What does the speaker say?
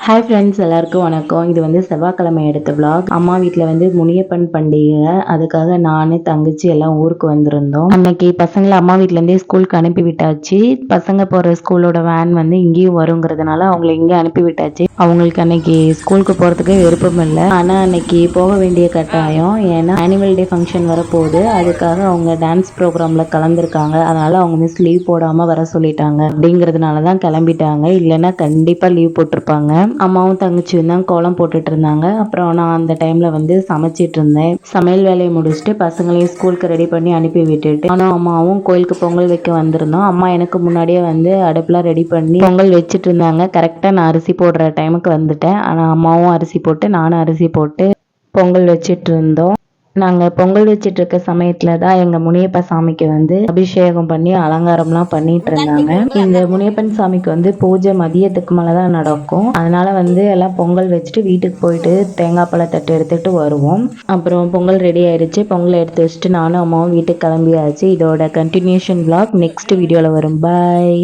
Hi friends, எல்லாருக்கும் வணக்கம். இது வந்து செவ்வாய்க்கிழமை எடுத்த vlog. அம்மா வீட்டில் வந்து முனியப்பன் பண்டிகை, அதுக்காக நான் தங்கச்சி எல்லாம் ஊருக்கு வந்திருந்தோம். அன்னைக்கு பசங்களை அம்மா வீட்டிலேருந்தே ஸ்கூலுக்கு அனுப்பி விட்டாச்சு. பசங்க போகிற ஸ்கூலோட வேன் வந்து இங்கேயும் வருங்கிறதுனால அவங்கள இங்கே அனுப்பி விட்டாச்சு. அவங்களுக்கு அன்னைக்கு ஸ்கூலுக்கு போகிறதுக்கு விருப்பம் இல்லை, ஆனால் அன்னைக்கு போக வேண்டிய கட்டாயம். ஏன்னா ஆனுவல் டே ஃபங்க்ஷன் வரப்போகுது, அதுக்காக அவங்க டான்ஸ் ப்ரோக்ராமில் கலந்துருக்காங்க. அதனால அவங்க மிஸ் லீவ் போடாமல் வர சொல்லிட்டாங்க. அப்படிங்கிறதுனால தான் கிளம்பிட்டாங்க, இல்லைன்னா கண்டிப்பாக லீவ் போட்டிருப்பாங்க. அம்மாவும் தங்கச்சியும் தான் கோலம் போட்டுட்டு இருந்தாங்க. அப்புறம் நான் அந்த டைம்ல வந்து சமைச்சிட்டு இருந்தேன். சமையல் வேலையை முடிச்சுட்டு பசங்களையும் ஸ்கூலுக்கு ரெடி பண்ணி அனுப்பி விட்டுட்டு நானும் அம்மாவும் கோயிலுக்கு பொங்கல் வைக்க வந்திருந்தோம். அம்மா எனக்கு முன்னாடியே வந்து அடுப்புலாம் ரெடி பண்ணி பொங்கல் வச்சுட்டு இருந்தாங்க. கரெக்டாக நான் அரிசி போடுற டைமுக்கு வந்துட்டேன். ஆனால் அம்மாவும் அரிசி போட்டு நானும் அரிசி போட்டு பொங்கல் வச்சிட்டு இருந்தோம். நாங்கள் பொங்கல் வச்சிட்டு இருக்க சமயத்துல தான் எங்க முனியப்ப சாமிக்கு வந்து அபிஷேகம் பண்ணி அலங்காரம்லாம் பண்ணிட்டு இருந்தாங்க. இந்த முனியப்பன் சாமிக்கு வந்து பூஜை மதியத்துக்கு மேலதான் நடக்கும். அதனால வந்து எல்லாம் பொங்கல் வச்சுட்டு வீட்டுக்கு போயிட்டு தேங்காய் பழத்தட்டு எடுத்துட்டு வருவோம். அப்புறம் பொங்கல் ரெடி ஆயிடுச்சு. பொங்கல் எடுத்து வச்சுட்டு நானும் அம்மாவும் வீட்டுக்கு கிளம்பியாச்சு. இதோட கண்டினியூஷன் vlog நெக்ஸ்ட் வீடியோல வரும். பாய்.